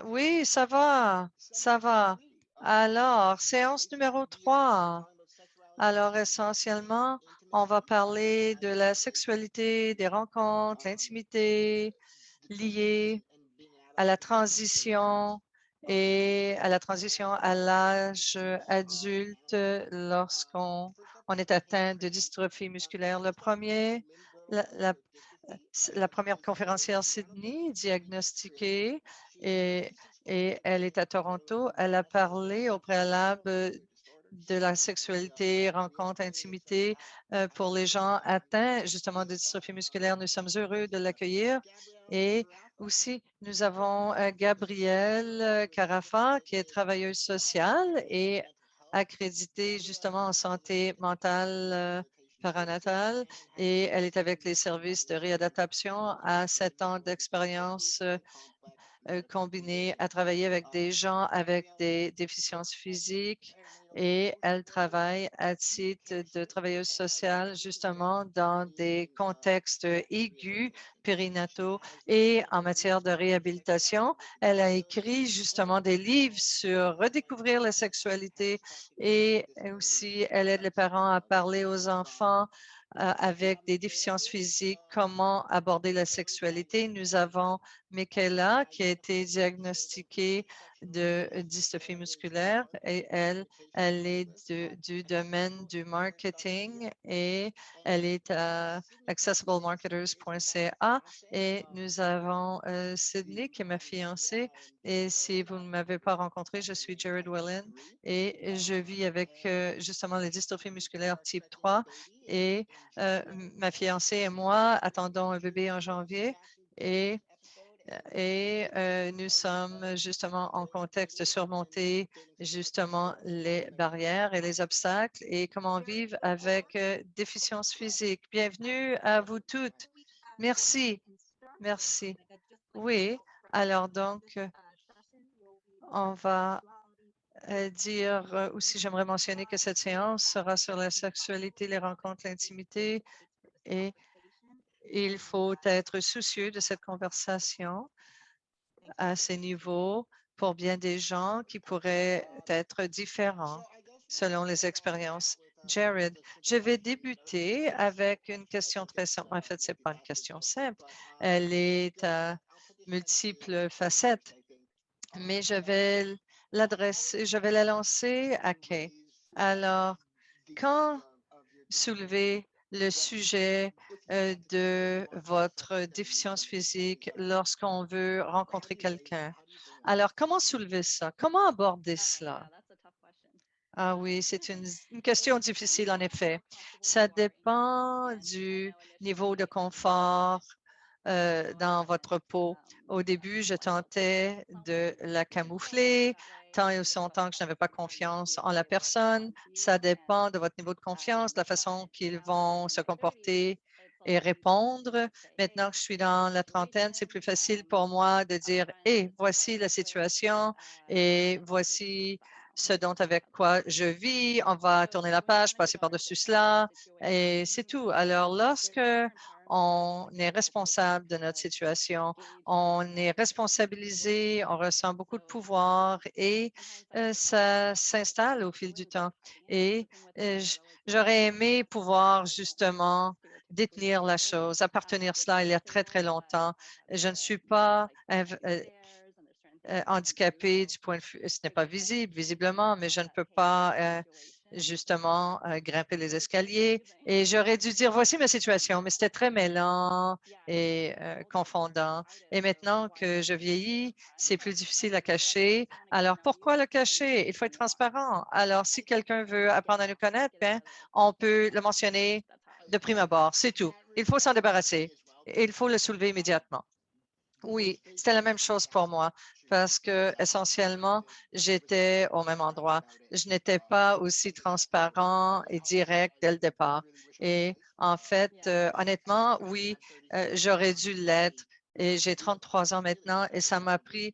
Oui, ça va, ça va. Alors, séance numéro 3. Alors, essentiellement, on va parler de la sexualité, des rencontres, l'intimité liée à la transition et à la transition à l'âge adulte lorsqu'on est atteint de dystrophie musculaire. La, la- la première conférencière Sydney diagnostiquée et, et elle est à Toronto. Elle a parlé au préalable de la sexualité, rencontre, intimité pour les gens atteints justement de dystrophie musculaire. Nous sommes heureux de l'accueillir. Et aussi, nous avons Gabrielle Carafa, qui est travailleuse sociale et accréditée justement en santé mentale paranatale. Et elle est avec les services de réadaptation à 7 ans d'expérience combinée à travailler avec des gens avec des déficiences physiques et elle travaille à titre de travailleuse sociale justement dans des contextes aigus, périnataux et en matière de réhabilitation. Elle a écrit justement des livres sur redécouvrir la sexualité et aussi elle aide les parents à parler aux enfants avec des déficiences physiques, comment aborder la sexualité. Nous avons Michaela, qui a été diagnostiquée de dystrophie musculaire et elle est du domaine du marketing et elle est à accessiblemarketers.ca et nous avons Sydney, qui est ma fiancée et si vous ne m'avez pas rencontré, je suis Jared Wellen et je vis avec justement la dystrophie musculaire type 3 et ma fiancée et moi attendons un bébé en janvier et nous sommes justement en contexte de surmonter justement les barrières et les obstacles et comment vivre avec déficience physique. Bienvenue à vous toutes. Merci. Merci. Oui, alors donc, on va dire aussi, j'aimerais mentionner que cette séance sera sur la sexualité, les rencontres, l'intimité et il faut être soucieux de cette conversation à ces niveaux pour bien des gens qui pourraient être différents selon les expériences. Jared, je vais débuter avec une question très simple. En fait, ce n'est pas une question simple. Elle est à multiples facettes, mais je vais la lancer à Kay. Alors, quand soulever le sujet de votre déficience physique lorsqu'on veut rencontrer quelqu'un. Alors, comment soulever ça? Comment aborder cela? Ah oui, c'est une question difficile en effet. Ça dépend du niveau de confort dans votre peau. Au début, je tentais de la camoufler tant et aussi longtemps que je n'avais pas confiance en la personne. Ça dépend de votre niveau de confiance, de la façon qu'ils vont se comporter et répondre. Maintenant que je suis dans la trentaine, c'est plus facile pour moi de dire, hé, voici la situation et voici ce dont avec quoi je vis. On va tourner la page, passer par-dessus cela et c'est tout. Alors, lorsque on est responsable de notre situation, on est responsabilisé, on ressent beaucoup de pouvoir et ça s'installe au fil du temps. Et j'aurais aimé pouvoir justement détenir la chose, appartenir cela il y a très, très longtemps. Je ne suis pas handicapée du point de vue, ce n'est pas visible, visiblement, mais je ne peux pas justement grimper les escaliers. Et j'aurais dû dire, voici ma situation, mais c'était très mêlant et confondant. Et maintenant que je vieillis, c'est plus difficile à cacher. Alors, pourquoi le cacher? Il faut être transparent. Alors, si quelqu'un veut apprendre à nous connaître, bien, on peut le mentionner de prime abord, c'est tout. Il faut s'en débarrasser. Il faut le soulever immédiatement. Oui, c'était la même chose pour moi parce que essentiellement, j'étais au même endroit. Je n'étais pas aussi transparent et direct dès le départ. Et en fait, honnêtement, oui, j'aurais dû l'être. Et j'ai 33 ans maintenant et ça m'a pris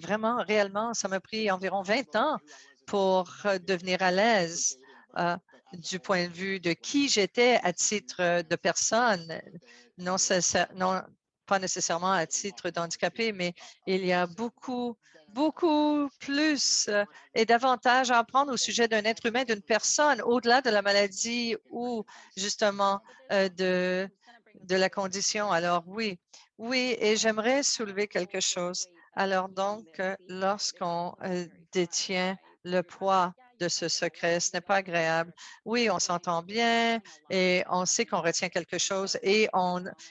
vraiment, réellement, ça m'a pris environ 20 ans pour devenir à l'aise du point de vue de qui j'étais à titre de personne. Non, non pas nécessairement à titre d'handicapé, mais il y a beaucoup plus et davantage à apprendre au sujet d'un être humain, d'une personne, au-delà de la maladie ou justement de la condition. Alors oui, et j'aimerais soulever quelque chose. Alors donc, lorsqu'on détient le poids de ce secret, ce n'est pas agréable. Oui, on s'entend bien et on sait qu'on retient quelque chose et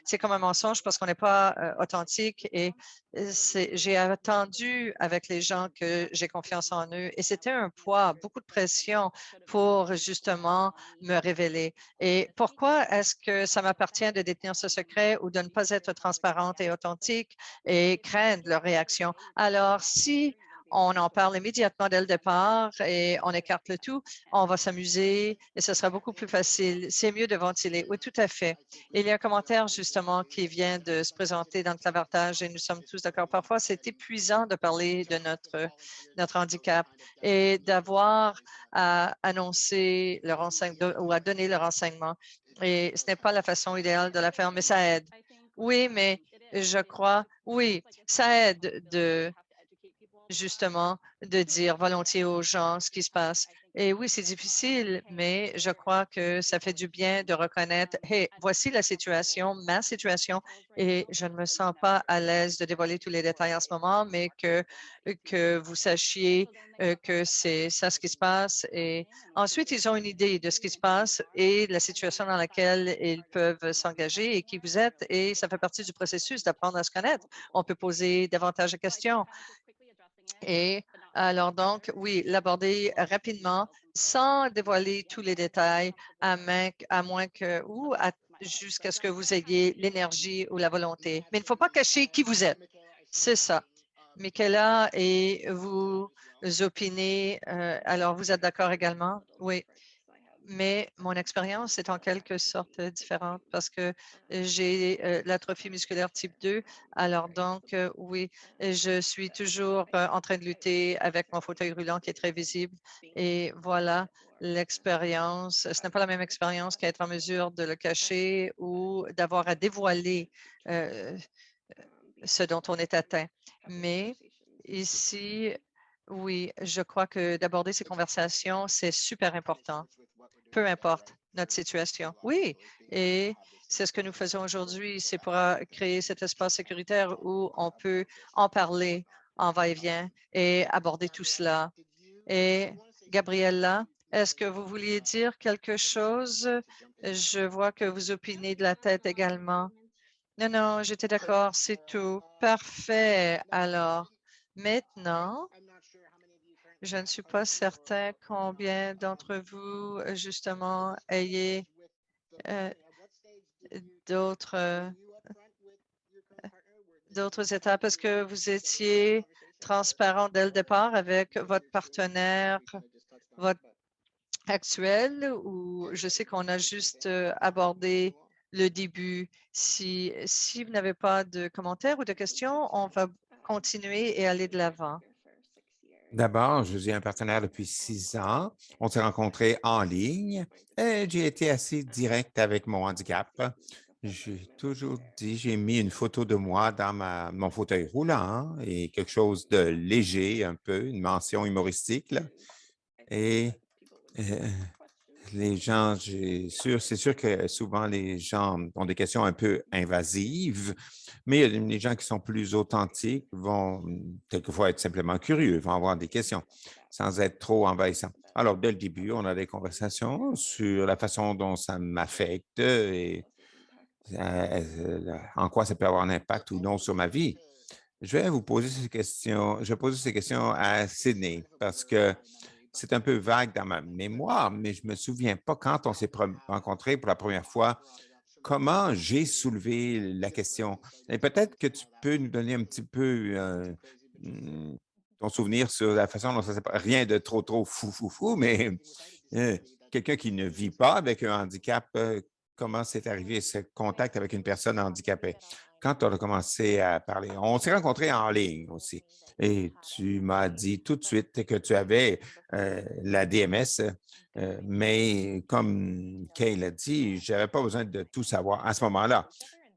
c'est comme un mensonge parce qu'on n'est pas authentique et j'ai attendu avec les gens que j'ai confiance en eux et c'était un poids, beaucoup de pression pour justement me révéler. Et pourquoi est-ce que ça m'appartient de détenir ce secret ou de ne pas être transparente et authentique et craindre leur réaction? Alors, si on en parle immédiatement dès le départ et on écarte le tout, on va s'amuser et ce sera beaucoup plus facile. C'est mieux de ventiler. Oui, tout à fait. Il y a un commentaire justement qui vient de se présenter dans le clavartage et nous sommes tous d'accord. Parfois, c'est épuisant de parler de notre handicap et d'avoir à annoncer le renseignement ou à donner le renseignement. Et ce n'est pas la façon idéale de la faire, mais ça aide. Oui, mais je crois, oui, ça aide justement de dire volontiers aux gens ce qui se passe. Et oui, c'est difficile, mais je crois que ça fait du bien de reconnaître, hey, voici la situation, ma situation, et je ne me sens pas à l'aise de dévoiler tous les détails en ce moment, mais que vous sachiez que c'est ça ce qui se passe. Et ensuite, ils ont une idée de ce qui se passe et de la situation dans laquelle ils peuvent s'engager et qui vous êtes. Et ça fait partie du processus d'apprendre à se connaître. On peut poser davantage de questions. Et alors donc, oui, l'aborder rapidement sans dévoiler tous les détails à moins que ou jusqu'à ce que vous ayez l'énergie ou la volonté. Mais il ne faut pas cacher qui vous êtes. C'est ça. Michaela, et vous opinez, alors vous êtes d'accord également? Oui, mais mon expérience est en quelque sorte différente parce que j'ai l'atrophie musculaire type 2. Alors donc, oui, je suis toujours en train de lutter avec mon fauteuil roulant qui est très visible. Et voilà l'expérience. Ce n'est pas la même expérience qu'être en mesure de le cacher ou d'avoir à dévoiler euh, ce dont on est atteint. Mais ici, oui, je crois que d'aborder ces conversations, c'est super important, peu importe notre situation. Oui, et c'est ce que nous faisons aujourd'hui, c'est pour créer cet espace sécuritaire où on peut en parler en va-et-vient et aborder tout cela. Et Gabriella, est-ce que vous vouliez dire quelque chose? Je vois que vous opinez de la tête également. Non, non, j'étais d'accord, c'est tout. Parfait. Alors, maintenant, je ne suis pas certain combien d'entre vous, justement, ayez euh, d'autres d'autres étapes. Est-ce que vous étiez transparent dès le départ avec votre partenaire, votre actuel, ou je sais qu'on a juste abordé le début. Si vous n'avez pas de commentaires ou de questions, on va continuer et aller de l'avant. D'abord, je suis un partenaire depuis 6 ans. On s'est rencontrés en ligne et j'ai été assez direct avec mon handicap. J'ai toujours dit, j'ai mis une photo de moi dans mon fauteuil roulant et quelque chose de léger, un peu, une mention humoristique, là. Et euh, les gens, c'est sûr que souvent les gens ont des questions un peu invasives, mais il y a des gens qui sont plus authentiques, vont quelquefois être simplement curieux, vont avoir des questions sans être trop envahissants. Alors, dès le début, on a des conversations sur la façon dont ça m'affecte et en quoi ça peut avoir un impact ou non sur ma vie. Je vais vous poser ces questions. Je vais poser ces questions à Sydney parce que c'est un peu vague dans ma mémoire, mais je ne me souviens pas quand on s'est rencontrés pour la première fois, comment j'ai soulevé la question. Et peut-être que tu peux nous donner un petit peu mm, ton souvenir sur la façon dont ça s'est passé. Rien de trop fou, mais euh, quelqu'un qui ne vit pas avec un handicap, comment c'est arrivé ce contact avec une personne handicapée? Quand on a commencé à parler, on s'est rencontrés en ligne aussi. Et tu m'as dit tout de suite que tu avais la DMS, mais comme Kay l'a dit, je n'avais pas besoin de tout savoir à ce moment-là.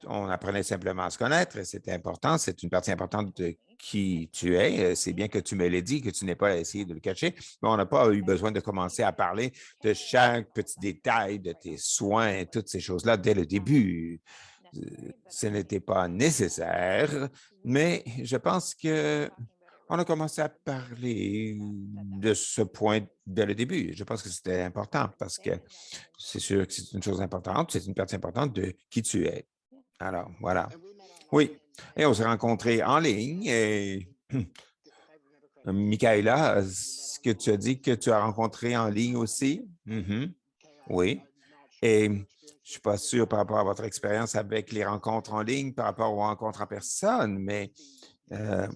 on apprenait simplement à se connaître. C'était important. C'est une partie importante de qui tu es. C'est bien que tu me l'aies dit, que tu n'aies pas essayé de le cacher, mais on n'a pas eu besoin de commencer à parler de chaque petit détail de tes soins, toutes ces choses-là dès le début. Ce n'était pas nécessaire, mais je pense que on a commencé à parler de ce point dès le début. Je pense que c'était important parce que c'est sûr que c'est une chose importante, c'est une partie importante de qui tu es. Alors, voilà. Oui, et on s'est rencontrés en ligne et Michaela, est-ce que tu as dit que tu as rencontré en ligne aussi? Mhm. Oui. Et je ne suis pas sûr par rapport à votre expérience avec les rencontres en ligne, par rapport aux rencontres en personne, mais euh,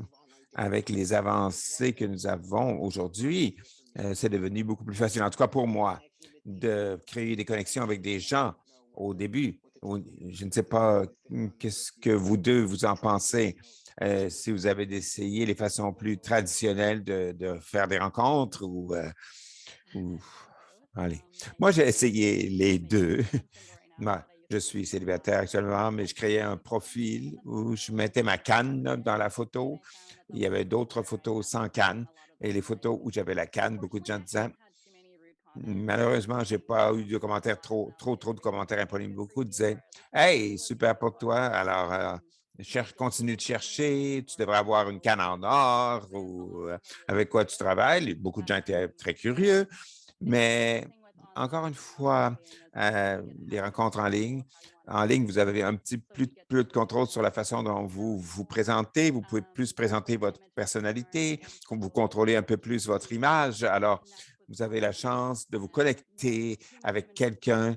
avec les avancées que nous avons aujourd'hui, c'est devenu beaucoup plus facile, en tout cas pour moi, de créer des connexions avec des gens au début. Je ne sais pas qu'est-ce que vous deux vous en pensez. Si vous avez essayé les façons plus traditionnelles de faire des rencontres ou allez. Moi, j'ai essayé les deux. Moi, je suis célibataire actuellement, mais je créais un profil où je mettais ma canne là, dans la photo. Il y avait d'autres photos sans canne et les photos où j'avais la canne, beaucoup de gens disaient, malheureusement, je n'ai pas eu de commentaires, trop de commentaires impolis. Beaucoup disaient, hey, super pour toi. Alors, continue de chercher. Tu devrais avoir une canne en or ou avec quoi tu travailles. Beaucoup de gens étaient très curieux. Mais encore une fois, les rencontres en ligne, vous avez un petit plus de contrôle sur la façon dont vous vous présentez. Vous pouvez plus présenter votre personnalité, vous contrôlez un peu plus votre image. Alors, vous avez la chance de vous connecter avec quelqu'un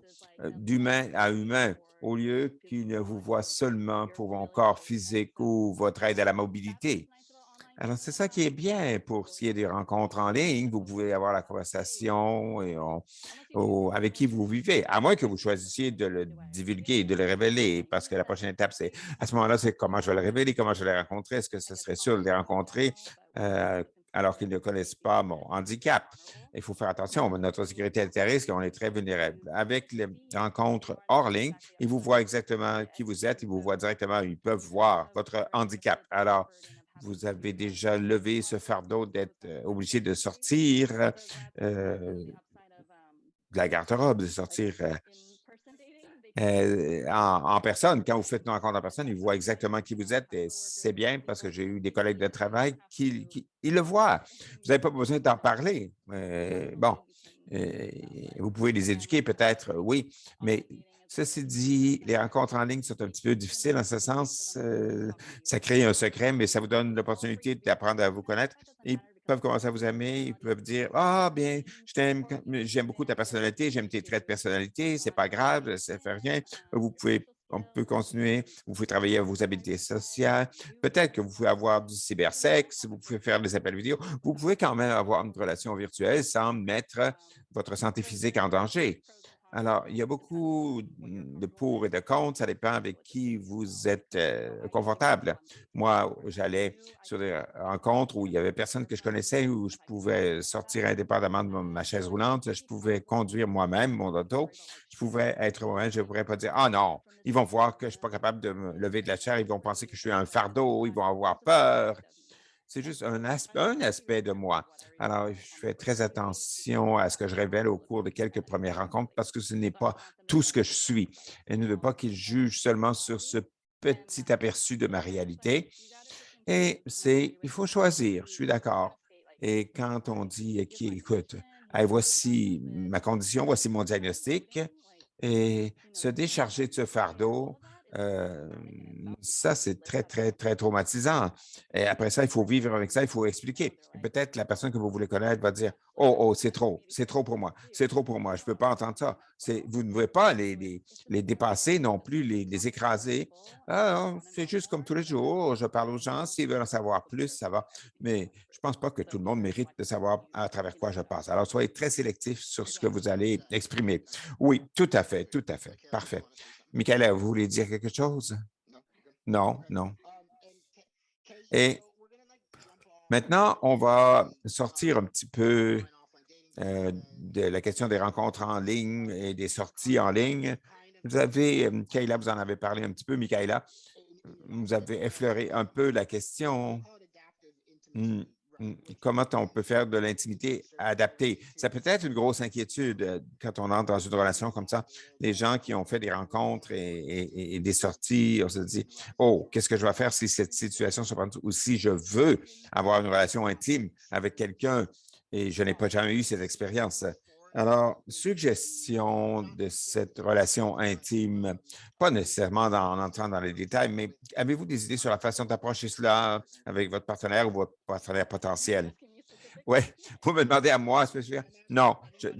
d'humain à humain au lieu qu'il ne vous voit seulement pour votre corps physique ou votre aide à la mobilité. Alors, c'est ça qui est bien pour ce qui est des rencontres en ligne. Vous pouvez avoir la conversation avec qui vous vivez, à moins que vous choisissiez de le divulguer, de le révéler, parce que la prochaine étape, c'est à ce moment-là, c'est comment je vais le révéler, comment je vais le rencontrer. Est-ce que ce serait sûr de les rencontrer euh, alors qu'ils ne connaissent pas mon handicap? Il faut faire attention. Notre sécurité est à risque et on est très vulnérable. Avec les rencontres hors ligne, ils vous voient exactement qui vous êtes, ils vous voient directement, ils peuvent voir votre handicap. Alors, vous avez déjà levé ce fardeau d'être obligé de sortir de la garde-robe, de sortir en personne. Quand vous faites une rencontre en personne, ils voient exactement qui vous êtes et c'est bien parce que j'ai eu des collègues de travail qui ils le voient. Vous n'avez pas besoin d'en parler. Bon, vous pouvez les éduquer peut-être, oui, mais ceci dit, les rencontres en ligne sont un petit peu difficiles en ce sens. Ça crée un secret, mais ça vous donne l'opportunité d'apprendre à vous connaître. Ils peuvent commencer à vous aimer, ils peuvent dire, ah, bien, je t'aime, j'aime beaucoup ta personnalité, j'aime tes traits de personnalité, c'est pas grave, ça fait rien. On peut continuer, vous pouvez travailler à vos habiletés sociales. Peut-être que vous pouvez avoir du cybersexe, vous pouvez faire des appels vidéo. Vous pouvez quand même avoir une relation virtuelle sans mettre votre santé physique en danger. Alors, il y a beaucoup de pour et de contre. Ça dépend avec qui vous êtes confortable. Moi, j'allais sur des rencontres où il y avait personne que je connaissais, où je pouvais sortir indépendamment de ma chaise roulante. Je pouvais conduire moi-même mon auto. Je pouvais être moi-même. Je ne pourrais pas dire, ah non, ils vont voir que je ne suis pas capable de me lever de la chair. Ils vont penser que je suis un fardeau. Ils vont avoir peur. C'est juste un aspect de moi. Alors, je fais très attention à ce que je révèle au cours de quelques premières rencontres parce que ce n'est pas tout ce que je suis. Et ne veut pas qu'ils jugent seulement sur ce petit aperçu de ma réalité. Et il faut choisir, je suis d'accord. Et quand on dit, écoute, hey, voici ma condition, voici mon diagnostic, et se décharger de ce fardeau, euh, ça, c'est très, très, très traumatisant. Et après ça, il faut vivre avec ça, il faut expliquer. Et peut-être la personne que vous voulez connaître va dire, oh, oh, c'est trop pour moi, c'est trop pour moi, je ne peux pas entendre ça. Vous ne pouvez pas les dépasser non plus, les écraser. Ah, non, c'est juste comme tous les jours, je parle aux gens, s'ils veulent en savoir plus, ça va. Mais je ne pense pas que tout le monde mérite de savoir à travers quoi je passe. Alors, soyez très sélectif sur ce que vous allez exprimer. Oui, tout à fait, tout à fait. Parfait. Michaela, vous voulez dire quelque chose? Non, non. Et maintenant, on va sortir un petit peu de la question des rencontres en ligne et des sorties en ligne Vous avez, Kayla, vous en avez parlé un petit peu, Michaela, vous avez effleuré un peu la question. Hmm, Comment on peut faire de l'intimité adaptée? Ça peut être une grosse inquiétude quand on entre dans une relation comme ça. Les gens qui ont fait des rencontres et des sorties, on se dit, oh, qu'est-ce que je vais faire si cette situation se prend ou si je veux avoir une relation intime avec quelqu'un et je n'ai pas jamais eu cette expérience. Alors, suggestion de cette relation intime, pas nécessairement en entrant dans les détails, mais avez-vous des idées sur la façon d'approcher cela avec votre partenaire ou votre partenaire potentiel? Oui, vous me demandez à moi spécifiquement? Non,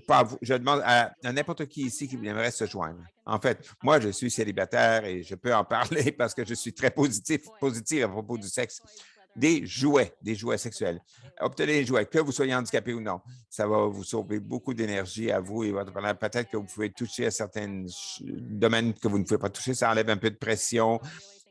pas à vous. Je demande à n'importe qui ici qui aimerait se joindre. En fait, moi, je suis célibataire et je peux en parler parce que je suis très positif à propos du sexe. Des jouets sexuels. Obtenez des jouets, que vous soyez handicapé ou non. Ça va vous sauver beaucoup d'énergie à vous et votre partenaire. Peut-être que vous pouvez toucher à certains domaines que vous ne pouvez pas toucher. Ça enlève un peu de pression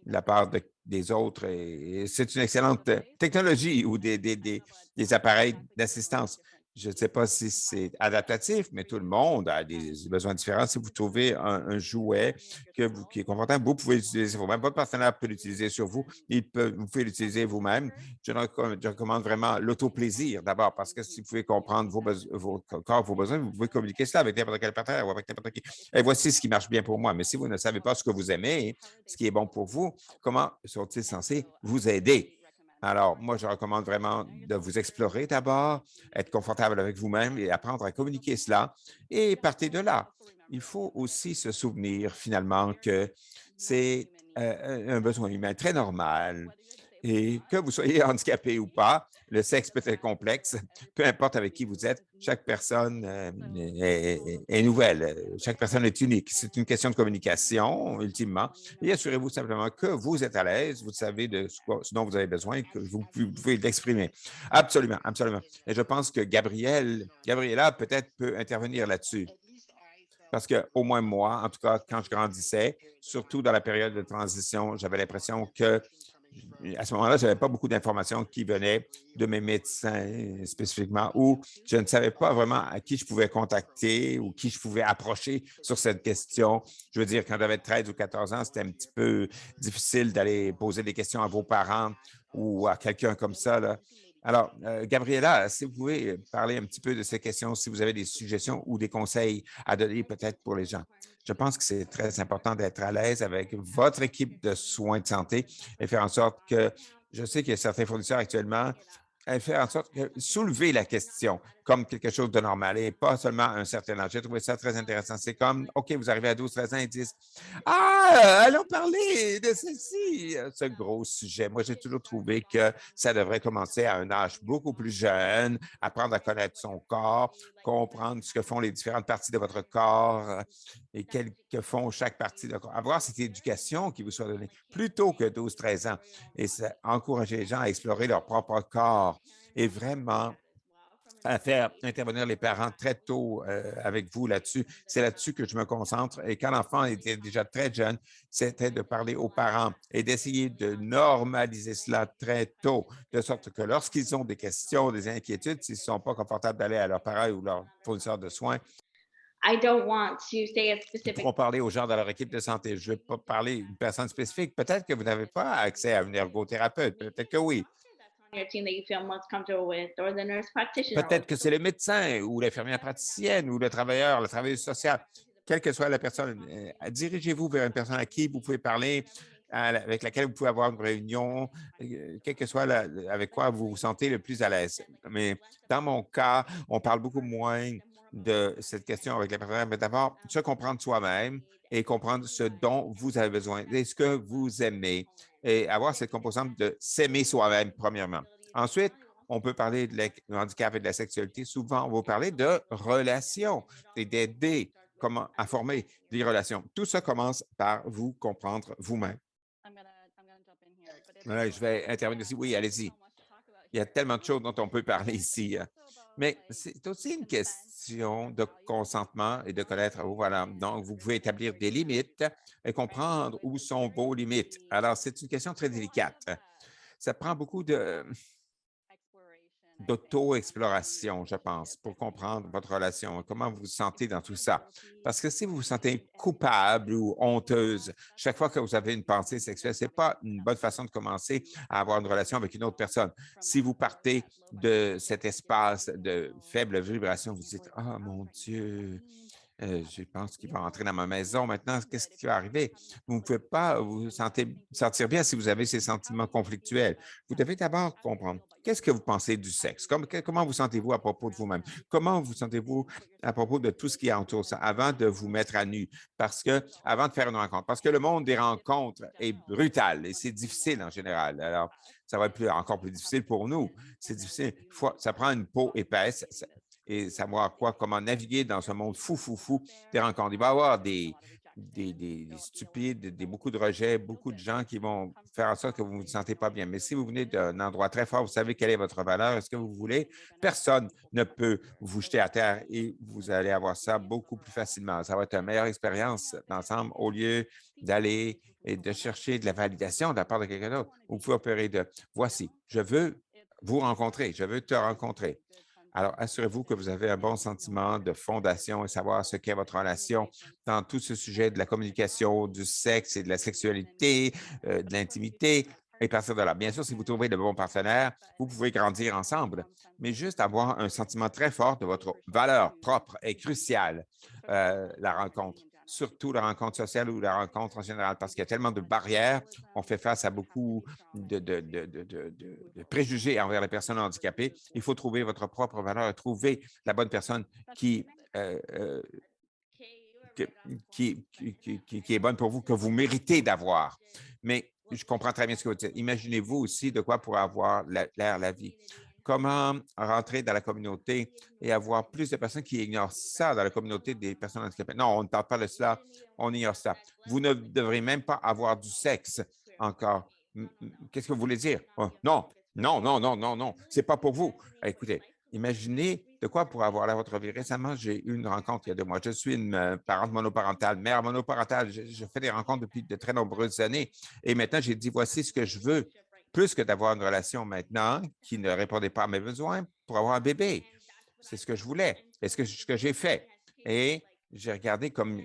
de la part des autres. Et c'est une excellente technologie ou des appareils d'assistance. Je ne sais pas si c'est adaptatif, mais tout le monde a des besoins différents. Si vous trouvez un jouet qui est confortable, vous pouvez l'utiliser vous-même. Votre partenaire peut l'utiliser sur vous. Vous pouvez l'utiliser vous-même. Je recommande vraiment l'autoplaisir d'abord parce que si vous pouvez comprendre vos corps, vos besoins, vous pouvez communiquer cela avec n'importe quel partenaire ou avec n'importe qui. Et voici ce qui marche bien pour moi. Mais si vous ne savez pas ce que vous aimez, ce qui est bon pour vous, comment sont-ils censés vous aider? Alors, moi, je recommande vraiment de vous explorer d'abord, être confortable avec vous-même et apprendre à communiquer cela et partez de là. Il faut aussi se souvenir finalement que c'est un besoin humain très normal et que vous soyez handicapé ou pas, le sexe peut être complexe, peu importe avec qui vous êtes, chaque personne est nouvelle, chaque personne est unique. C'est une question de communication, ultimement, et assurez-vous simplement que vous êtes à l'aise, vous savez de ce dont vous avez besoin et que vous pouvez l'exprimer. Absolument, absolument. Et je pense que Gabriela peut-être peut intervenir là-dessus. Parce que au moins moi, en tout cas, quand je grandissais, surtout dans la période de transition, j'avais l'impression que à ce moment-là, je n'avais pas beaucoup d'informations qui venaient de mes médecins spécifiquement, ou je ne savais pas vraiment à qui je pouvais contacter ou qui je pouvais approcher sur cette question. Je veux dire, quand j'avais 13 ou 14 ans, c'était un petit peu difficile d'aller poser des questions à vos parents ou à quelqu'un comme ça, là. Alors, Gabriela, si vous pouvez parler un petit peu de ces questions, si vous avez des suggestions ou des conseils à donner peut-être pour les gens. Je pense que c'est très important d'être à l'aise avec votre équipe de soins de santé et faire en sorte que, je sais qu'il y a certains fournisseurs actuellement, faire en sorte que soulever la question comme quelque chose de normal et pas seulement un certain âge. J'ai trouvé ça très intéressant. C'est comme, OK, vous arrivez à 12, 13 ans et disent, ah, allons parler de ceci, ce gros sujet. Moi, j'ai toujours trouvé que ça devrait commencer à un âge beaucoup plus jeune, apprendre à connaître son corps, comprendre ce que font les différentes parties de votre corps et que font chaque partie de corps. Avoir cette éducation qui vous soit donnée plutôt que 12, 13 ans et ça, encourager les gens à explorer leur propre corps et vraiment à faire intervenir les parents très tôt avec vous là-dessus. C'est là-dessus que je me concentre. Et quand l'enfant était déjà très jeune, c'était de parler aux parents et d'essayer de normaliser cela très tôt, de sorte que lorsqu'ils ont des questions, des inquiétudes, s'ils ne sont pas confortables d'aller à leurs parents ou leur fournisseur de soins, ils pourront parler aux gens dans leur équipe de santé. Je ne vais pas parler d'une personne spécifique. Peut-être que vous n'avez pas accès à une ergothérapeute. Peut-être que oui. Peut-être que c'est le médecin ou l'infirmière praticienne ou le travailleur social. Quelle que soit la personne, dirigez-vous vers une personne à qui vous pouvez parler, avec laquelle vous pouvez avoir une réunion, quel que soit avec quoi vous vous sentez le plus à l'aise. Mais dans mon cas, on parle beaucoup moins de cette question avec les partenaires, mais d'abord, se comprendre soi-même et comprendre ce dont vous avez besoin et ce que vous aimez et avoir cette composante de s'aimer soi-même, premièrement. Ensuite, on peut parler de handicap et de la sexualité. Souvent, on va parler de relations et d'aider comment à former des relations. Tout ça commence par vous comprendre vous-même. Voilà, je vais intervenir ici. Oui, allez-y. Il y a tellement de choses dont on peut parler ici. Mais c'est aussi une question de consentement et de connaître, voilà. Donc, vous pouvez établir des limites et comprendre où sont vos limites. Alors, c'est une question très délicate. Ça prend beaucoup d'auto-exploration, je pense, pour comprendre votre relation, comment vous vous sentez dans tout ça. Parce que si vous vous sentez coupable ou honteuse chaque fois que vous avez une pensée sexuelle, ce n'est pas une bonne façon de commencer à avoir une relation avec une autre personne. Si vous partez de cet espace de faible vibration, vous dites, « Ah, mon Dieu, je pense qu'il va entrer dans ma maison maintenant. Qu'est-ce qui va arriver? » Vous ne pouvez pas vous sentir bien si vous avez ces sentiments conflictuels. Vous devez d'abord comprendre qu'est-ce que vous pensez du sexe? Comment vous sentez-vous à propos de vous-même? Comment vous sentez-vous à propos de tout ce qui entoure ça avant de vous mettre à nu? Parce que, avant de faire une rencontre, parce que le monde des rencontres est brutal et c'est difficile en général. Alors, ça va être encore plus difficile pour nous. C'est difficile. Ça prend une peau épaisse et savoir comment naviguer dans ce monde fou des rencontres. Il va y avoir des stupides, beaucoup de rejets, beaucoup de gens qui vont faire en sorte que vous ne vous sentez pas bien. Mais si vous venez d'un endroit très fort, vous savez quelle est votre valeur, est-ce que vous voulez, personne ne peut vous jeter à terre et vous allez avoir ça beaucoup plus facilement. Ça va être une meilleure expérience d'ensemble au lieu d'aller et de chercher de la validation de la part de quelqu'un d'autre. Vous pouvez opérer de voici, je veux vous rencontrer, je veux te rencontrer. Alors, assurez-vous que vous avez un bon sentiment de fondation et savoir ce qu'est votre relation dans tout ce sujet de la communication, du sexe et de la sexualité, de l'intimité. Et partir de là, bien sûr, si vous trouvez le bon partenaire, vous pouvez grandir ensemble, mais juste avoir un sentiment très fort de votre valeur propre est crucial, la rencontre. Surtout la rencontre sociale ou la rencontre en général, parce qu'il y a tellement de barrières, on fait face à beaucoup de préjugés envers les personnes handicapées. Il faut trouver votre propre valeur et trouver la bonne personne qui, euh, euh, qui est bonne pour vous, que vous méritez d'avoir. Mais je comprends très bien ce que vous dites. Imaginez-vous aussi de quoi pour avoir l'air, la vie. Comment rentrer dans la communauté et avoir plus de personnes qui ignorent ça dans la communauté des personnes handicapées. Non, on ne parle pas de cela, on ignore ça. Vous ne devrez même pas avoir du sexe encore. Qu'est-ce que vous voulez dire? Oh, non, non, non, non, non, non, c'est pas pour vous. Écoutez, imaginez de quoi pour avoir la votre vie. Récemment, j'ai eu une rencontre il y a 2 mois. Je suis une parente monoparentale, mère monoparentale. Je fais des rencontres depuis de très nombreuses années. Et maintenant, j'ai dit, voici ce que je veux, plus que d'avoir une relation maintenant qui ne répondait pas à mes besoins pour avoir un bébé. C'est ce que je voulais. Et ce que j'ai fait. Et j'ai regardé comme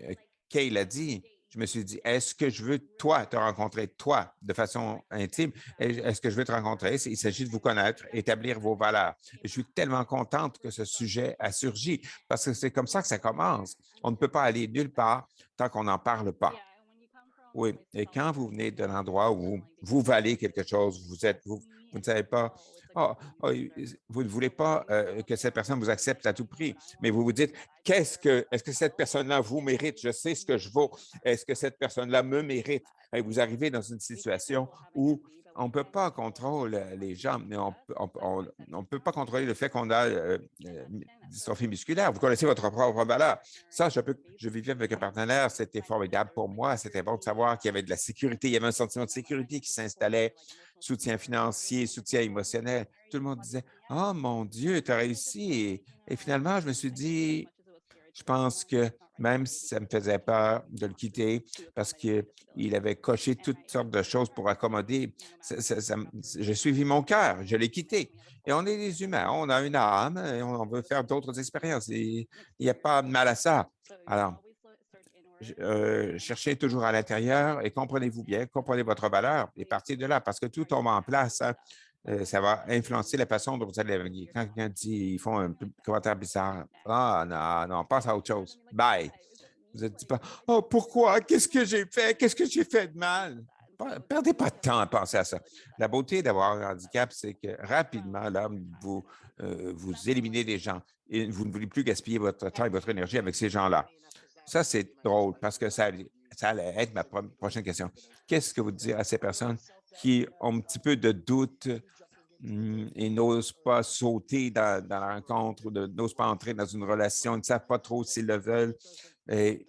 Kay l'a dit, je me suis dit, est-ce que je veux, toi, te rencontrer, toi, de façon intime? Est-ce que je veux te rencontrer? Il s'agit de vous connaître, établir vos valeurs. Je suis tellement contente que ce sujet a surgi parce que c'est comme ça que ça commence. On ne peut pas aller nulle part tant qu'on n'en parle pas. Oui, et quand vous venez d'un endroit où vous valez quelque chose, vous ne savez pas, oh, oh, vous ne voulez pas que cette personne vous accepte à tout prix, mais vous vous dites, est-ce que cette personne-là vous mérite? Je sais ce que je vaux. Est-ce que cette personne-là me mérite? Et vous arrivez dans une situation où on ne peut pas contrôler les gens, mais on peut pas contrôler le fait qu'on a dystrophie musculaire. Vous connaissez votre propre valeur. Ça, je vivais avec un partenaire, c'était formidable pour moi. C'était bon de savoir qu'il y avait de la sécurité, il y avait un sentiment de sécurité qui s'installait, soutien financier, soutien émotionnel. Tout le monde disait, « Oh mon Dieu, tu as réussi. » Et finalement, je me suis dit, je pense que même si ça me faisait peur de le quitter parce qu'il avait coché toutes sortes de choses pour accommoder, j'ai suivi mon cœur, je l'ai quitté. Et on est des humains, on a une âme et on veut faire d'autres expériences. Et il n'y a pas de mal à ça. Alors, cherchez toujours à l'intérieur et comprenez-vous bien, comprenez votre valeur et partez de là parce que tout tombe en place. Hein. Ça va influencer la façon dont vous allez naviguer. Quand quelqu'un dit, ils font un commentaire bizarre, ah non, non, passe à autre chose. Bye. Vous ne dites pas, oh, pourquoi? Qu'est-ce que j'ai fait? Qu'est-ce que j'ai fait de mal? Perdez pas de temps à penser à ça. La beauté d'avoir un handicap, c'est que rapidement, là, vous éliminez des gens et vous ne voulez plus gaspiller votre temps et votre énergie avec ces gens-là. Ça, c'est drôle parce que ça allait être ma prochaine question. Qu'est-ce que vous dites à ces personnes qui ont un petit peu de doute et n'osent pas sauter dans la rencontre ou n'osent pas entrer dans une relation, ils ne savent pas trop s'ils le veulent? Et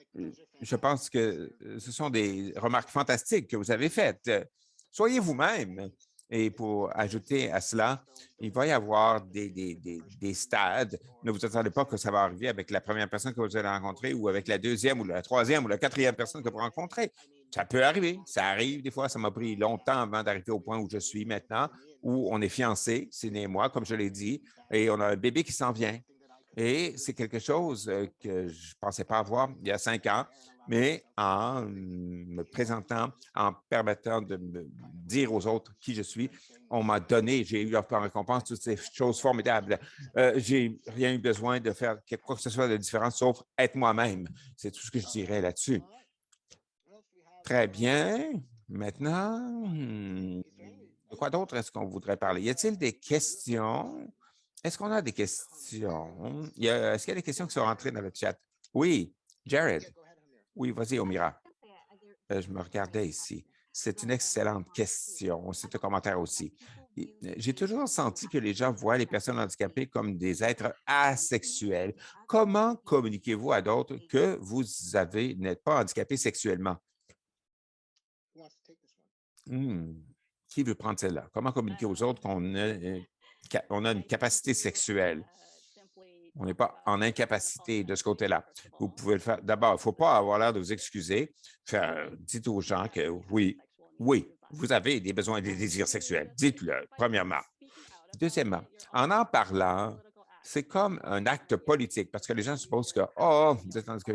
je pense que ce sont des remarques fantastiques que vous avez faites. Soyez vous-même. Et pour ajouter à cela, il va y avoir des stades. Ne vous attendez pas que ça va arriver avec la première personne que vous allez rencontrer ou avec la deuxième ou la troisième ou la quatrième personne que vous rencontrez. Ça peut arriver. Ça arrive des fois. Ça m'a pris longtemps avant d'arriver au point où je suis maintenant. où on est fiancés, Sydney et moi, comme je l'ai dit, et on a un bébé qui s'en vient. Et c'est quelque chose que je ne pensais pas avoir il y a 5 ans, mais en me présentant, en permettant de me dire aux autres qui je suis, on m'a donné, j'ai eu en récompense toutes ces choses formidables. J'ai rien eu besoin de faire quoi que ce soit de différent, sauf être moi-même. C'est tout ce que je dirais là-dessus. Très bien. Maintenant, de quoi d'autre est-ce qu'on voudrait parler? Y a-t-il des questions? Est-ce qu'on a des questions? Est-ce qu'il y a des questions qui sont rentrées dans le chat? Oui, Jared. Oui, vas-y, Omira. Je me regardais ici. C'est une excellente question. C'est un commentaire aussi. J'ai toujours senti que les gens voient les personnes handicapées comme des êtres asexuels. Comment communiquez-vous à d'autres que vous n'êtes pas handicapé sexuellement? Hmm. Qui veut prendre celle-là? Comment communiquer aux autres on a une capacité sexuelle? On n'est pas en incapacité de ce côté-là. Vous pouvez le faire. D'abord, il ne faut pas avoir l'air de vous excuser. Dites aux gens que oui, oui, vous avez des besoins et des désirs sexuels. Dites-le, premièrement. Deuxièmement, en parlant, c'est comme un acte politique parce que les gens supposent que, oh,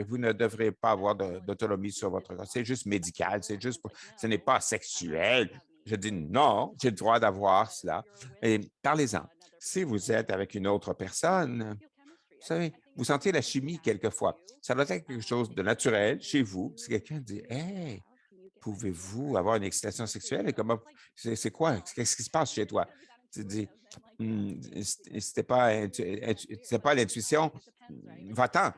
vous ne devrez pas avoir d'autonomie sur votre corps. C'est juste médical, ce n'est pas sexuel. Je dis non, j'ai le droit d'avoir cela. Et parlez-en. Si vous êtes avec une autre personne, vous savez, vous sentez la chimie quelquefois. Ça doit être quelque chose de naturel chez vous. Si quelqu'un dit, hey, pouvez-vous avoir une excitation sexuelle? Et comment, c'est quoi? Qu'est-ce qui se passe chez toi? Tu dis, c'était pas l'intuition, va-t'en.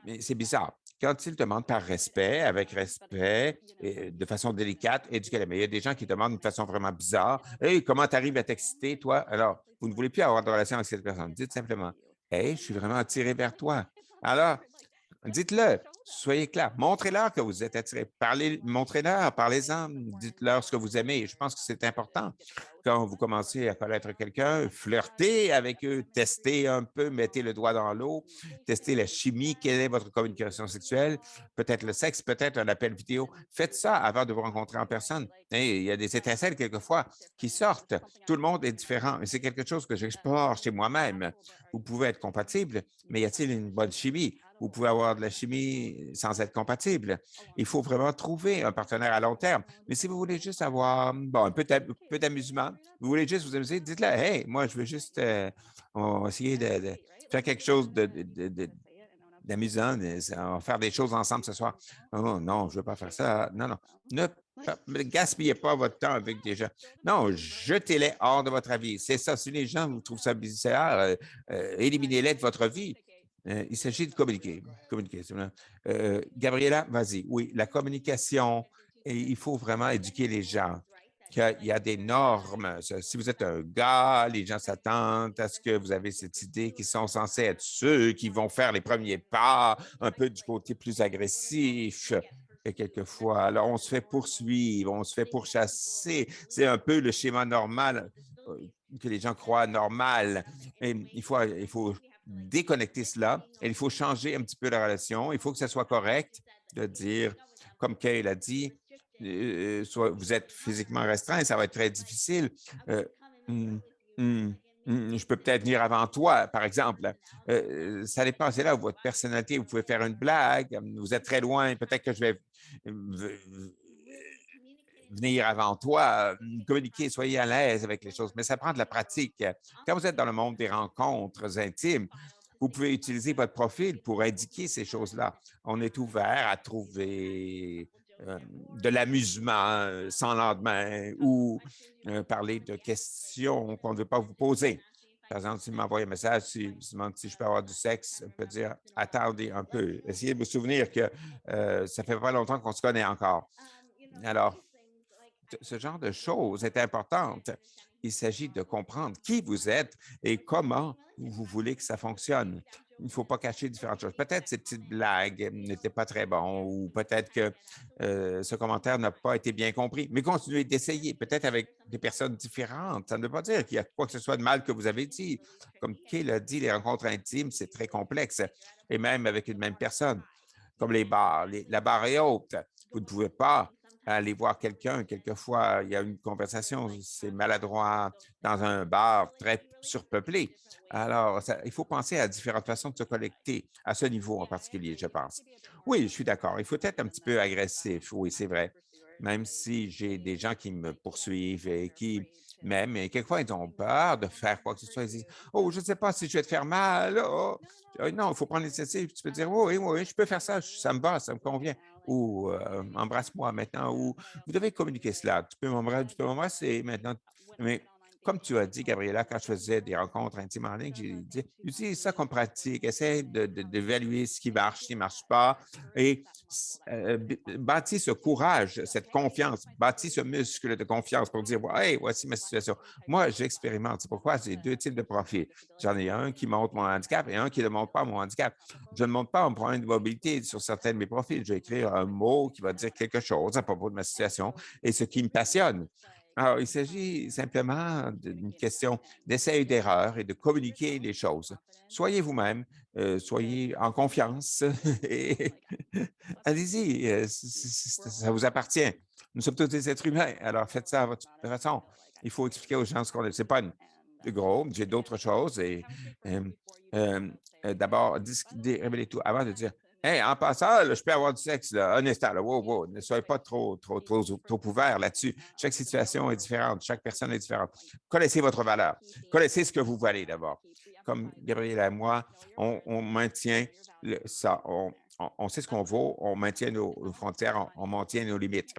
Mais c'est bizarre. Quand ils demandent par respect, avec respect, et de façon délicate, éduquez-les. Mais il y a des gens qui demandent de façon vraiment bizarre. Hey, comment tu arrives à t'exciter, toi? Alors, vous ne voulez plus avoir de relation avec cette personne. Dites simplement, hey, je suis vraiment attiré vers toi. Alors, dites-le, soyez clair. Montrez-leur que vous êtes attiré. Montrez-leur, parlez-en, dites-leur ce que vous aimez. Je pense que c'est important. Quand vous commencez à connaître quelqu'un, flirtez avec eux, testez un peu, mettez le doigt dans l'eau, testez la chimie, quelle est votre communication sexuelle, peut-être le sexe, peut-être un appel vidéo. Faites ça avant de vous rencontrer en personne. Et il y a des étincelles quelquefois qui sortent. Tout le monde est différent et c'est quelque chose que j'explore chez moi-même. Vous pouvez être compatible, mais y a-t-il une bonne chimie? Vous pouvez avoir de la chimie sans être compatible. Il faut vraiment trouver un partenaire à long terme. Mais si vous voulez juste avoir un peu d'amusement, vous voulez juste vous amuser, dites-le, hey, moi, je veux juste on va essayer de faire quelque chose d'amusant, on va faire des choses ensemble ce soir. Oh non, je ne veux pas faire ça. Non, non. Ne gaspillez pas votre temps avec des gens. Non, jetez-les hors de votre vie. C'est ça. Si les gens vous trouvent ça bizarre, éliminez-les de votre vie. Il s'agit de communiquer. Gabriela, vas-y. Oui, la communication, et il faut vraiment éduquer les gens qu'il y a des normes. Si vous êtes un gars, les gens s'attendent à ce que vous avez cette idée qu'ils sont censés être ceux qui vont faire les premiers pas, un peu du côté plus agressif. Et quelquefois, alors on se fait poursuivre, on se fait pourchasser. C'est un peu le schéma normal que les gens croient normal. Et il faut déconnecter cela et il faut changer un petit peu la relation. Il faut que ça soit correct de dire, comme Kay l'a dit, soit vous êtes physiquement restreint, ça va être très difficile. Hum, hum, je peux peut-être venir avant toi, par exemple. Ça dépend, c'est là où votre personnalité, vous pouvez faire une blague, vous êtes très loin, peut-être que je vais venir avant toi, communiquer, soyez à l'aise avec les choses, mais ça prend de la pratique. Quand vous êtes dans le monde des rencontres intimes, vous pouvez utiliser votre profil pour indiquer ces choses-là. On est ouvert à trouver de l'amusement sans lendemain ou parler de questions qu'on ne veut pas vous poser. Par exemple, si vous m'envoyez un message, si vous demande si je peux avoir du sexe, on peut dire attendez un peu. Essayez de vous souvenir que ça fait pas longtemps qu'on se connaît encore. Alors, ce genre de choses est importante. Il s'agit de comprendre qui vous êtes et comment vous voulez que ça fonctionne. Il ne faut pas cacher différentes choses. Peut-être ces petites blagues n'étaient pas très bonnes ou peut-être que ce commentaire n'a pas été bien compris, mais continuez d'essayer, peut-être avec des personnes différentes. Ça ne veut pas dire qu'il y a quoi que ce soit de mal que vous avez dit. Comme Kay l'a dit, les rencontres intimes, c'est très complexe et même avec une même personne, comme les bars. La barre est haute. Vous ne pouvez pas aller voir quelqu'un. Quelquefois, il y a une conversation, c'est maladroit dans un bar très surpeuplé. Alors, il faut penser à différentes façons de se connecter à ce niveau en particulier, je pense. Oui, je suis d'accord. Il faut être un petit peu agressif. Oui, c'est vrai. Même si j'ai des gens qui me poursuivent et qui m'aiment, et quelquefois, ils ont peur de faire quoi que ce soit. Ils disent, oh, je ne sais pas si je vais te faire mal. Oh. Non, il faut prendre l'initiative. Tu peux dire, oui, oui, je peux faire ça. Ça me va, ça me convient ou embrasse-moi maintenant, ou vous devez communiquer cela. Tu peux m'embrasser maintenant. Mais comme tu as dit, Gabriela, quand je faisais des rencontres intimes en ligne, j'ai dit, utilise ça comme pratique, essaie d'évaluer ce qui marche, ce qui ne marche pas, et bâtis ce courage, cette confiance, bâtis ce muscle de confiance pour dire, hey, voici ma situation. Moi, j'expérimente. C'est pourquoi j'ai deux types de profils. J'en ai un qui montre mon handicap et un qui ne montre pas mon handicap. Je ne montre pas mon problème de mobilité sur certains de mes profils. Je vais écrire un mot qui va dire quelque chose à propos de ma situation et ce qui me passionne. Alors, il s'agit simplement d'une question d'essai et d'erreur et de communiquer les choses. Soyez vous-même, soyez en confiance et allez-y, ça vous appartient. Nous sommes tous des êtres humains, alors faites ça à votre façon. Il faut expliquer aux gens ce qu'on est. Ce n'est pas plus gros, j'ai d'autres choses et euh, euh, d'abord, révéler tout avant de dire hey, en passant, là, je peux avoir du sexe, là, un instant, là, wow, wow, ne soyez pas trop ouvert là-dessus. Chaque situation est différente, chaque personne est différente. Connaissez votre valeur, connaissez ce que vous valez d'abord. Comme Gabriel et moi, on maintient ça, on sait ce qu'on vaut, on maintient nos frontières, on maintient nos limites.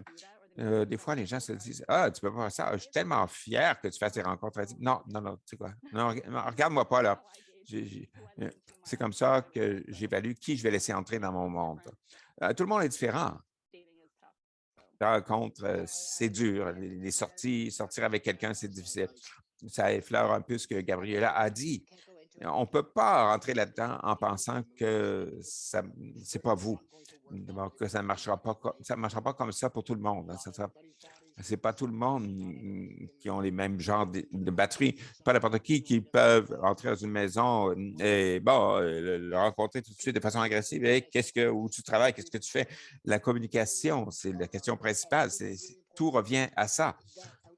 Des fois, les gens se disent ah, tu peux pas faire ça. Je suis tellement fier que tu fasses des rencontres. Non, non, non, tu sais quoi? Non, regarde-moi pas là. C'est comme ça que j'évalue qui je vais laisser entrer dans mon monde. Tout le monde est différent. La rencontre, c'est dur. Les sorties, sortir avec quelqu'un, c'est difficile. Ça effleure un peu ce que Gabriela a dit. On ne peut pas rentrer là-dedans en pensant que ce n'est pas vous. Donc, que ça ne marchera pas comme ça pour tout le monde. Hein. C'est pas tout le monde qui ont les mêmes genres de batterie. C'est pas n'importe qui peuvent entrer dans une maison et bon, le rencontrer tout de suite de façon agressive. Et où tu travailles, qu'est-ce que tu fais? La communication, c'est la question principale. Tout revient à ça.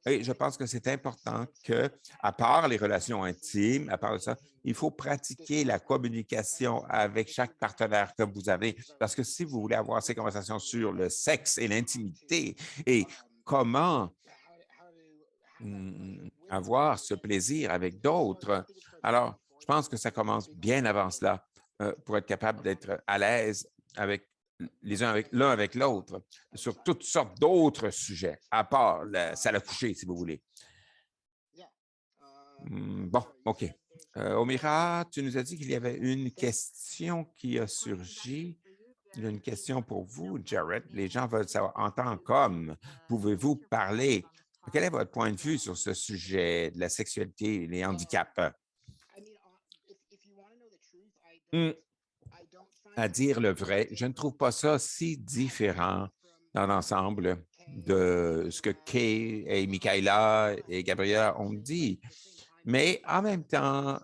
Et je pense que c'est important que, à part les relations intimes, à part ça, il faut pratiquer la communication avec chaque partenaire que vous avez. Parce que si vous voulez avoir ces conversations sur le sexe et l'intimité et comment avoir ce plaisir avec d'autres, alors je pense que ça commence bien avant cela pour être capable d'être à l'aise avec l'un avec l'autre sur toutes sortes d'autres sujets, à part la salle à coucher, si vous voulez. Bon, OK. Omira, tu nous as dit qu'il y avait une question qui a surgi. Il y a une question pour vous, Jared. Les gens veulent savoir, en tant qu'homme, pouvez-vous parler? Quel est votre point de vue sur ce sujet de la sexualité et les handicaps? Hum, À dire le vrai, je ne trouve pas ça si différent dans l'ensemble de ce que Kay et Michaela et Gabriela ont dit. Mais en même temps,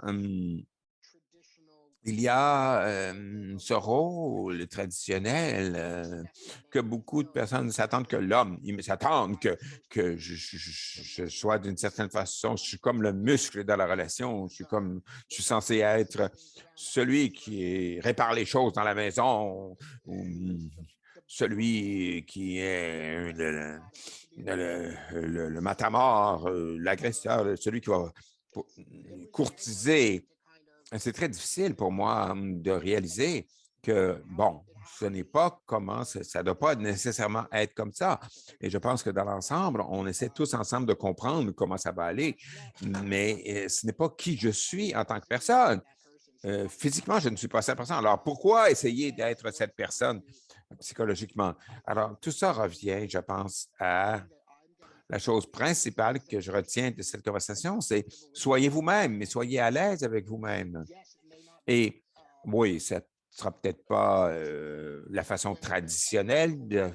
il y a ce rôle traditionnel que beaucoup de personnes s'attendent que l'homme, ils s'attendent que je sois d'une certaine façon, je suis comme le muscle dans la relation, je suis censé être celui qui répare les choses dans la maison, ou celui qui est le matamor, l'agresseur, celui qui va courtiser. C'est très difficile pour moi de réaliser que, bon, ce n'est pas comment, ça ne doit pas nécessairement être comme ça. Et je pense que dans l'ensemble, on essaie tous ensemble de comprendre comment ça va aller, mais ce n'est pas qui je suis en tant que personne. Physiquement, je ne suis pas cette personne. Alors, pourquoi essayer d'être cette personne psychologiquement? Alors, tout ça revient, je pense, à la chose principale que je retiens de cette conversation, c'est soyez vous-même, mais soyez à l'aise avec vous-même. Et oui, ça ne sera peut-être pas la façon traditionnelle de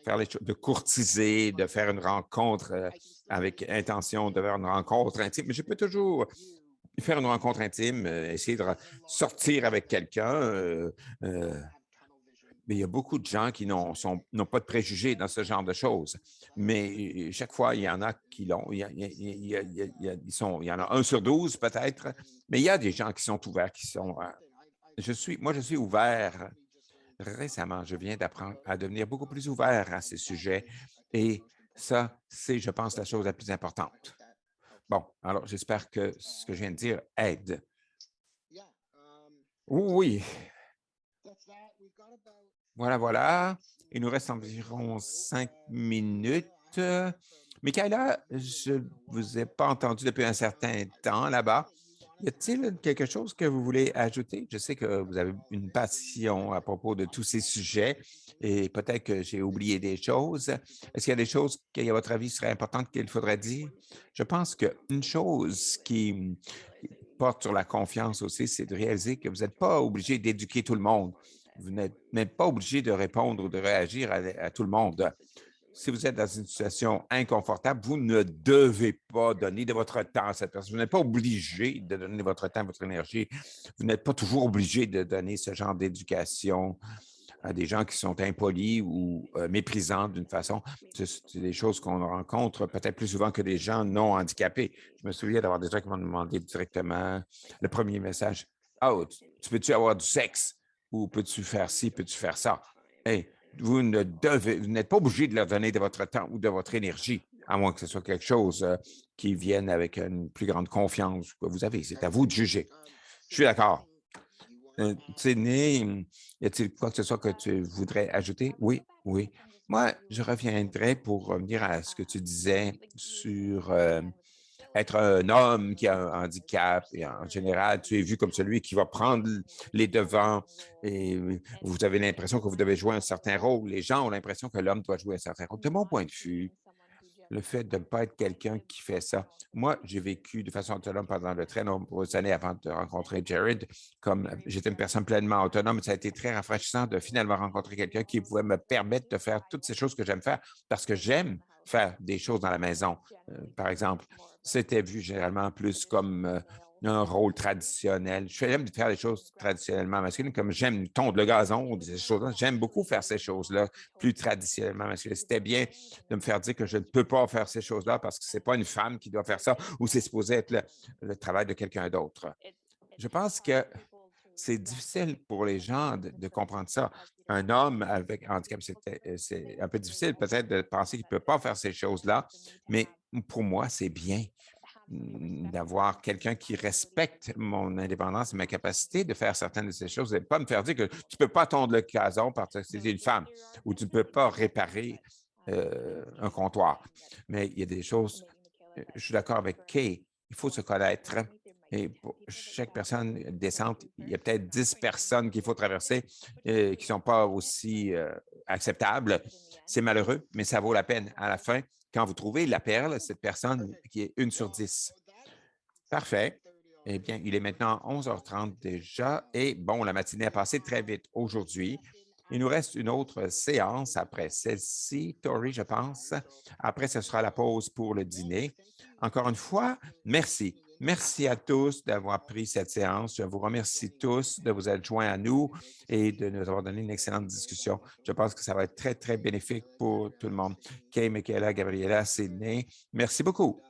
faire les choses, de courtiser, de faire une rencontre avec intention de faire une rencontre intime, mais je peux toujours faire une rencontre intime, essayer de sortir avec quelqu'un, Mais il y a beaucoup de gens qui n'ont pas de préjugés dans ce genre de choses. Mais chaque fois, il y en a qui l'ont. Il y en a un sur 12 peut-être, mais il y a des gens qui sont ouverts, qui sont. Moi, je suis ouvert. Récemment, je viens d'apprendre à devenir beaucoup plus ouvert à ces sujets. Et ça, c'est, je pense, la chose la plus importante. Bon, alors j'espère que ce que je viens de dire aide. Oui, voilà, voilà. Il nous reste environ 5 minutes. Michaela, je ne vous ai pas entendu depuis un certain temps là-bas. Y a-t-il quelque chose que vous voulez ajouter? Je sais que vous avez une passion à propos de tous ces sujets et peut-être que j'ai oublié des choses. Est-ce qu'il y a des choses qui, à votre avis, seraient importantes qu'il faudrait dire? Je pense qu'une chose qui porte sur la confiance aussi, c'est de réaliser que vous n'êtes pas obligé d'éduquer tout le monde. Vous n'êtes même pas obligé de répondre ou de réagir à tout le monde. Si vous êtes dans une situation inconfortable, vous ne devez pas donner de votre temps à cette personne. Vous n'êtes pas obligé de donner votre temps, votre énergie. Vous n'êtes pas toujours obligé de donner ce genre d'éducation à des gens qui sont impolis ou méprisants d'une façon. C'est des choses qu'on rencontre peut-être plus souvent que des gens non handicapés. Je me souviens d'avoir des gens qui m'ont demandé directement le premier message. Oh, tu peux-tu avoir du sexe? Ou peux-tu faire ci, peux-tu faire ça? Hey, vous n'êtes pas obligé de leur donner de votre temps ou de votre énergie, à moins que ce soit quelque chose qui vienne avec une plus grande confiance que vous avez. C'est à vous de juger. Je suis d'accord. Sydney, y a-t-il quoi que ce soit que tu voudrais ajouter? Oui, oui. Moi, je reviendrai pour revenir à ce que tu disais sur être un homme qui a un handicap et en général, tu es vu comme celui qui va prendre les devants et vous avez l'impression que vous devez jouer un certain rôle. Les gens ont l'impression que l'homme doit jouer un certain rôle. De mon point de vue, le fait de ne pas être quelqu'un qui fait ça. Moi, j'ai vécu de façon autonome pendant de très nombreuses années avant de rencontrer Jared. Comme j'étais une personne pleinement autonome, ça a été très rafraîchissant de finalement rencontrer quelqu'un qui pouvait me permettre de faire toutes ces choses que j'aime faire parce que j'aime faire des choses dans la maison. Par exemple, c'était vu généralement plus comme un rôle traditionnel. J'aime faire des choses traditionnellement masculines, comme j'aime tondre le gazon ou des choses-là. J'aime beaucoup faire ces choses-là plus traditionnellement masculines. C'était bien de me faire dire que je ne peux pas faire ces choses-là parce que ce n'est pas une femme qui doit faire ça ou c'est supposé être le travail de quelqu'un d'autre. Je pense que c'est difficile pour les gens de comprendre ça. Un homme avec handicap, c'est un peu difficile peut-être de penser qu'il ne peut pas faire ces choses-là, mais pour moi, c'est bien d'avoir quelqu'un qui respecte mon indépendance et ma capacité de faire certaines de ces choses et pas me faire dire que tu ne peux pas tondre le gazon parce que c'est une femme ou tu ne peux pas réparer un comptoir. Mais il y a des choses, je suis d'accord avec Kay, il faut se connaître. Et pour chaque personne décente, il y a peut-être 10 personnes qu'il faut traverser qui ne sont pas aussi acceptables. C'est malheureux, mais ça vaut la peine. À la fin, quand vous trouvez la perle, cette personne qui est 1 sur 10. Parfait. Eh bien, il est maintenant 11h30 déjà et bon, la matinée a passé très vite aujourd'hui. Il nous reste une autre séance après celle-ci, Tori, je pense. Après, ce sera la pause pour le dîner. Encore une fois, merci. Merci à tous d'avoir pris cette séance. Je vous remercie tous de vous être joints à nous et de nous avoir donné une excellente discussion. Je pense que ça va être très, très bénéfique pour tout le monde. Kay, Michaela, Gabriela, Sydney, merci beaucoup.